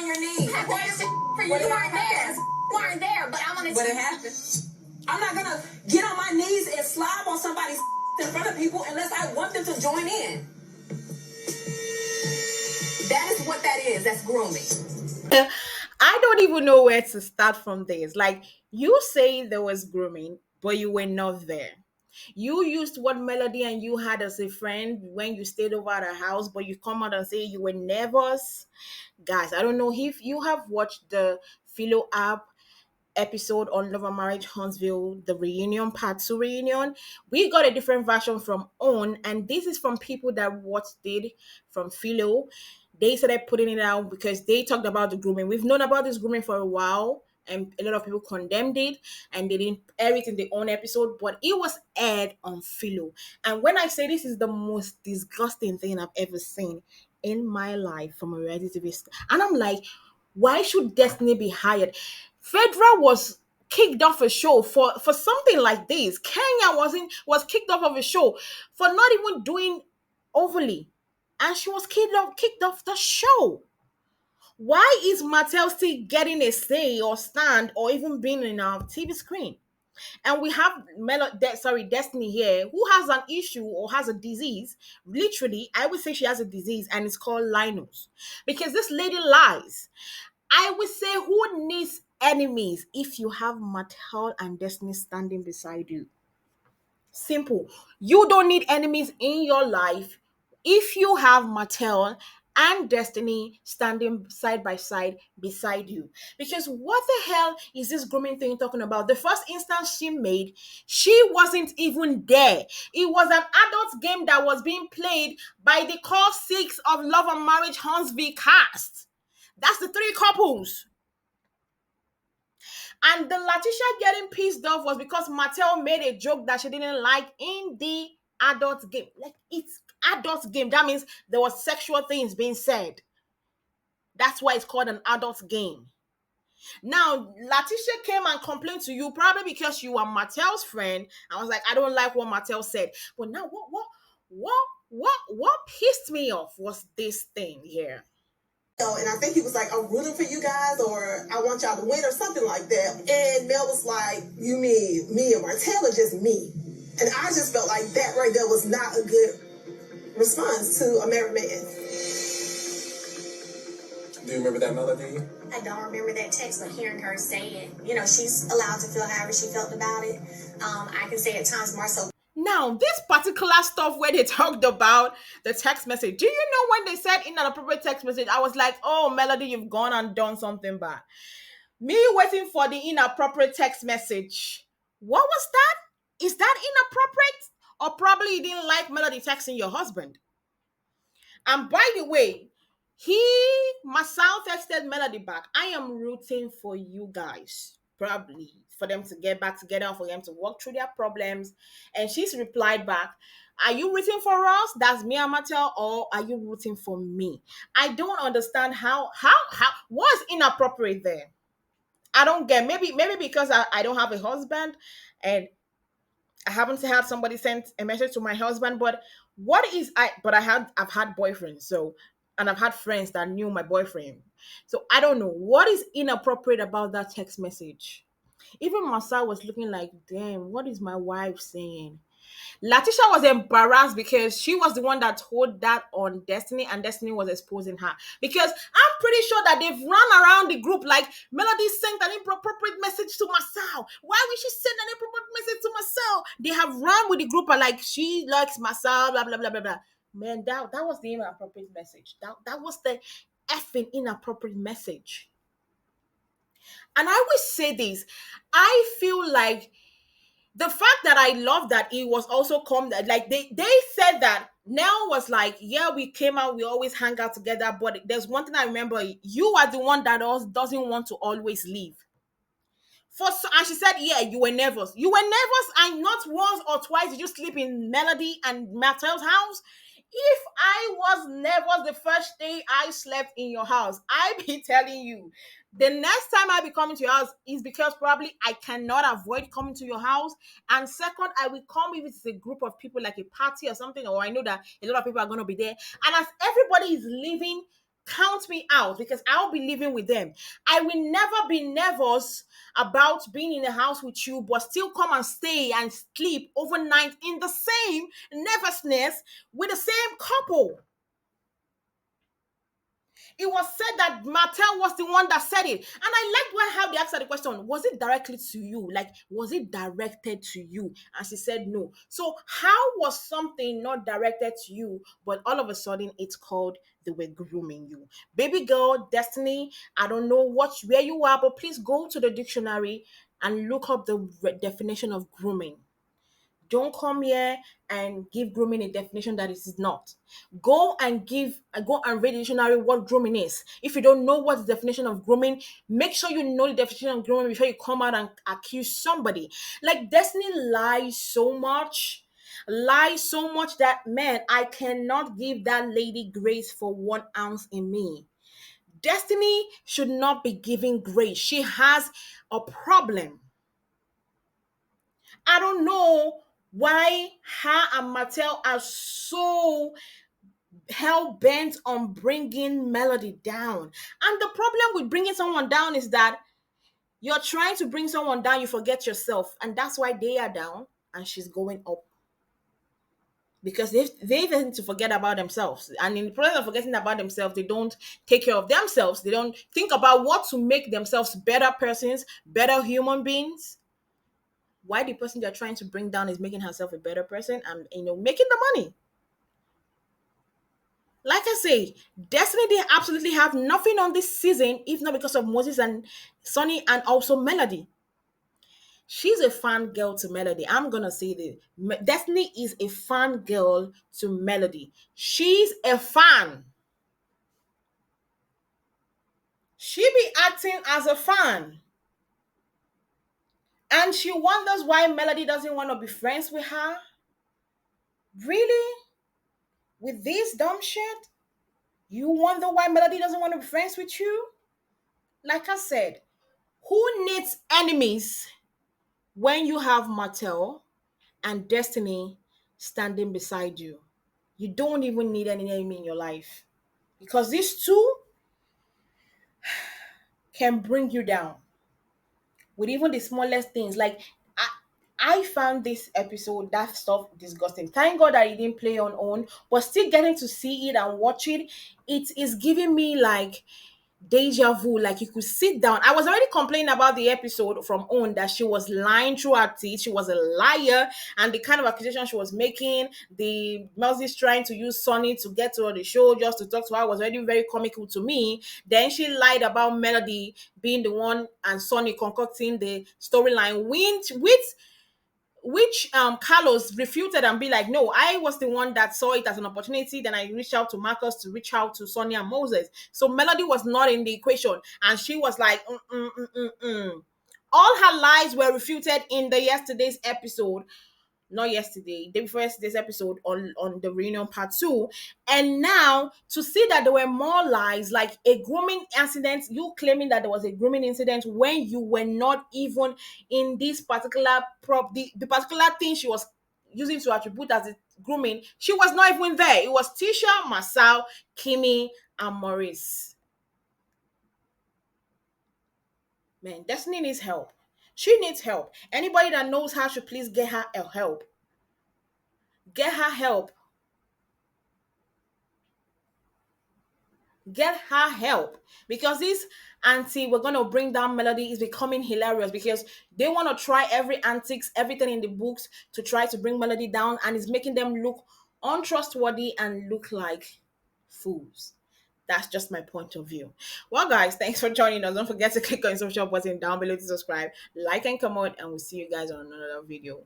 on your knees. I did shit for you. You weren't there, but I'm gonna. But it happened. I'm not gonna get on my knees and slob on somebody's in front of people unless I want them to join in. That is what that is. That's grooming. I don't even know where to start from this. Like, you say there was grooming, but you were not there. You used what Melody and you had as a friend when you stayed over at her house, but you come out and say you were nervous. Guys, I don't know if you have watched the Philo app episode on Love and Marriage Huntsville, the reunion, part 2 reunion. We got a different version from OWN, and this is from people that watched it from Philo. They started putting it out because they talked about the grooming. We've known about this grooming for a while, and a lot of people condemned it, and they didn't air it in their own episode, but it was aired on Philo. And when I say this is the most disgusting thing I've ever seen in my life from a reality TV star, and I'm like, why should Destiny be hired? Fedra was kicked off a show for something like this. Kenya was kicked off of a show for not even doing overly, and she was kicked off the show. Why is Martell still getting a say or stand or even being in our TV screen? And we have Destiny here, who has an issue or has a disease. Literally, I would say she has a disease, and it's called Linus, because this lady lies. I would say, who needs enemies if you have Martell and Destiny standing beside you? Simple. You don't need enemies in your life if you have Martell and Destiny standing side by side beside you. Because what the hell is this grooming thing talking about? The first instance she made, she wasn't even there. It was an adult game that was being played by the core 6 of Love and Marriage Huntsville cast. That's the 3 couples. And the Latisha getting pissed off was because Martell made a joke that she didn't like in the adult game. Like, it's adult game. That means there was sexual things being said. That's why it's called an adult game. Now, Latisha came and complained to you probably because you are Martell's friend. I was like, I don't like what Martell said. But now, what pissed me off was this thing here. And I think he was like, I'm rooting for you guys, or I want y'all to win, or something like that. And Mel was like, you mean me and Martell are just me? And I just felt like that right there was not a good response to a married man. Do you remember that, Melody? I don't remember that text, but hearing her say it, she's allowed to feel however she felt about it. I can say at times more so. Now, this particular stuff where they talked about the text message, do you know when they said inappropriate text message, I was like, oh, Melody, you've gone and done something bad. Me waiting for the inappropriate text message. What was that? Is that inappropriate? Or probably you didn't like Melody texting your husband. And by the way, Masao texted Melody back. I am rooting for you guys. Probably for them to get back together, for them to work through their problems. And she's replied back, are you rooting for us? That's me and Martell, or are you rooting for me? I don't understand how what's inappropriate there? I don't get. Maybe because I don't have a husband and I haven't had somebody send a message to my husband, but I've had boyfriends, so, and I've had friends that knew my boyfriend. So I don't know what is inappropriate about that text message. Even Masa was looking like, damn, what is my wife saying? Latisha was embarrassed because she was the one that told that on Destiny, and Destiny was exposing her. Because I'm pretty sure that they've run around the group like, Melody sent an inappropriate message to Masao. Why would she send an inappropriate message to Masao? They have run with the group and like, she likes Masao, blah, blah, blah, blah, blah. Man, that was the inappropriate message. That was the effing inappropriate message. And I always say this, I feel like the fact that I love that it was also like they said that Nell was like, yeah, we came out, we always hang out together, but there's one thing I remember, you are the one that doesn't want to always leave. And she said, yeah, you were nervous. You were nervous, and not once or twice did you sleep in Melody and Martell's house. If I was nervous the first day I slept in your house, I be telling you, the next time I be coming to your house is because probably I cannot avoid coming to your house. And second, I will come if it's a group of people, like a party or something, or I know that a lot of people are going to be there. And as everybody is leaving count me out because I'll be living with them. I will never be nervous about being in a house with you, but still come and stay and sleep overnight in the same nervousness with the same couple. It was said that Martell was the one that said it. And I liked how they asked her the question, was it directly to you? Like, was it directed to you? And she said no. So how was something not directed to you, but all of a sudden it's called they were grooming you? Baby girl, Destiny, I don't know where you are, but please go to the dictionary and look up the definition of grooming. Don't come here and give grooming a definition that it is not. Go and read the dictionary what grooming is. If you don't know what the definition of grooming, make sure you know the definition of grooming before you come out and accuse somebody. Like Destiny lies so much that, man, I cannot give that lady grace for 1 ounce in me. Destiny should not be giving grace. She has a problem. I don't know why her and Martell are so hell bent on bringing Melody down. And the problem with bringing someone down is that you're trying to bring someone down, you forget yourself. And that's why they are down and she's going up. Because they tend to forget about themselves. And in the process of forgetting about themselves, they don't take care of themselves. They don't think about what to make themselves better persons, better human beings. Why the person they're trying to bring down is making herself a better person and making the money. Like I say, Destiny did absolutely have nothing on this season, if not because of Moses and Sonny and also Melody. She's a fan girl to Melody. I'm gonna say this. Destiny is a fan girl to Melody. She's a fan. She be acting as a fan. And she wonders why Melody doesn't want to be friends with her. Really? With this dumb shit? You wonder why Melody doesn't want to be friends with you? Like I said, who needs enemies when you have Martell and Destiny standing beside you? You don't even need any enemy in your life because these two can bring you down with even the smallest things. Like I found this episode, that stuff, disgusting. Thank God that it didn't play on OWN, but still getting to see it and watch it, it is giving me like deja vu. Like you could sit down. I was already complaining about the episode from OWN that she was lying through her teeth. She was a liar, and the kind of accusation she was making. The Moses trying to use Sonny to get to the show just to talk to her was already very comical to me. Then she lied about Melody being the one and Sonny concocting the storyline, which Carlos refuted and be like, no, I was the one that saw it as an opportunity. Then I reached out to Marcus to reach out to Sonia and Moses. So Melody was not in the equation. And she was like, All her lies were refuted in the yesterday's episode. Not yesterday, day before yesterday's episode on the reunion part 2. And now to see that there were more lies, like a grooming incident, you claiming that there was a grooming incident when you were not even in this particular the particular thing she was using to attribute as a grooming, she was not even there. It was Tisha, Masao, Kimmy, and Maurice. Man, Destiny needs help. She needs help. Anybody that knows her should please get her help. Get her help. Get her help. Because this auntie, we're going to bring down Melody, is becoming hilarious because they want to try every antics, everything in the books to try to bring Melody down, and it's making them look untrustworthy and look like fools. That's just my point of view. Well, guys, thanks for joining us. Don't forget to click on the social button down below to subscribe, like, and comment, and we'll see you guys on another video.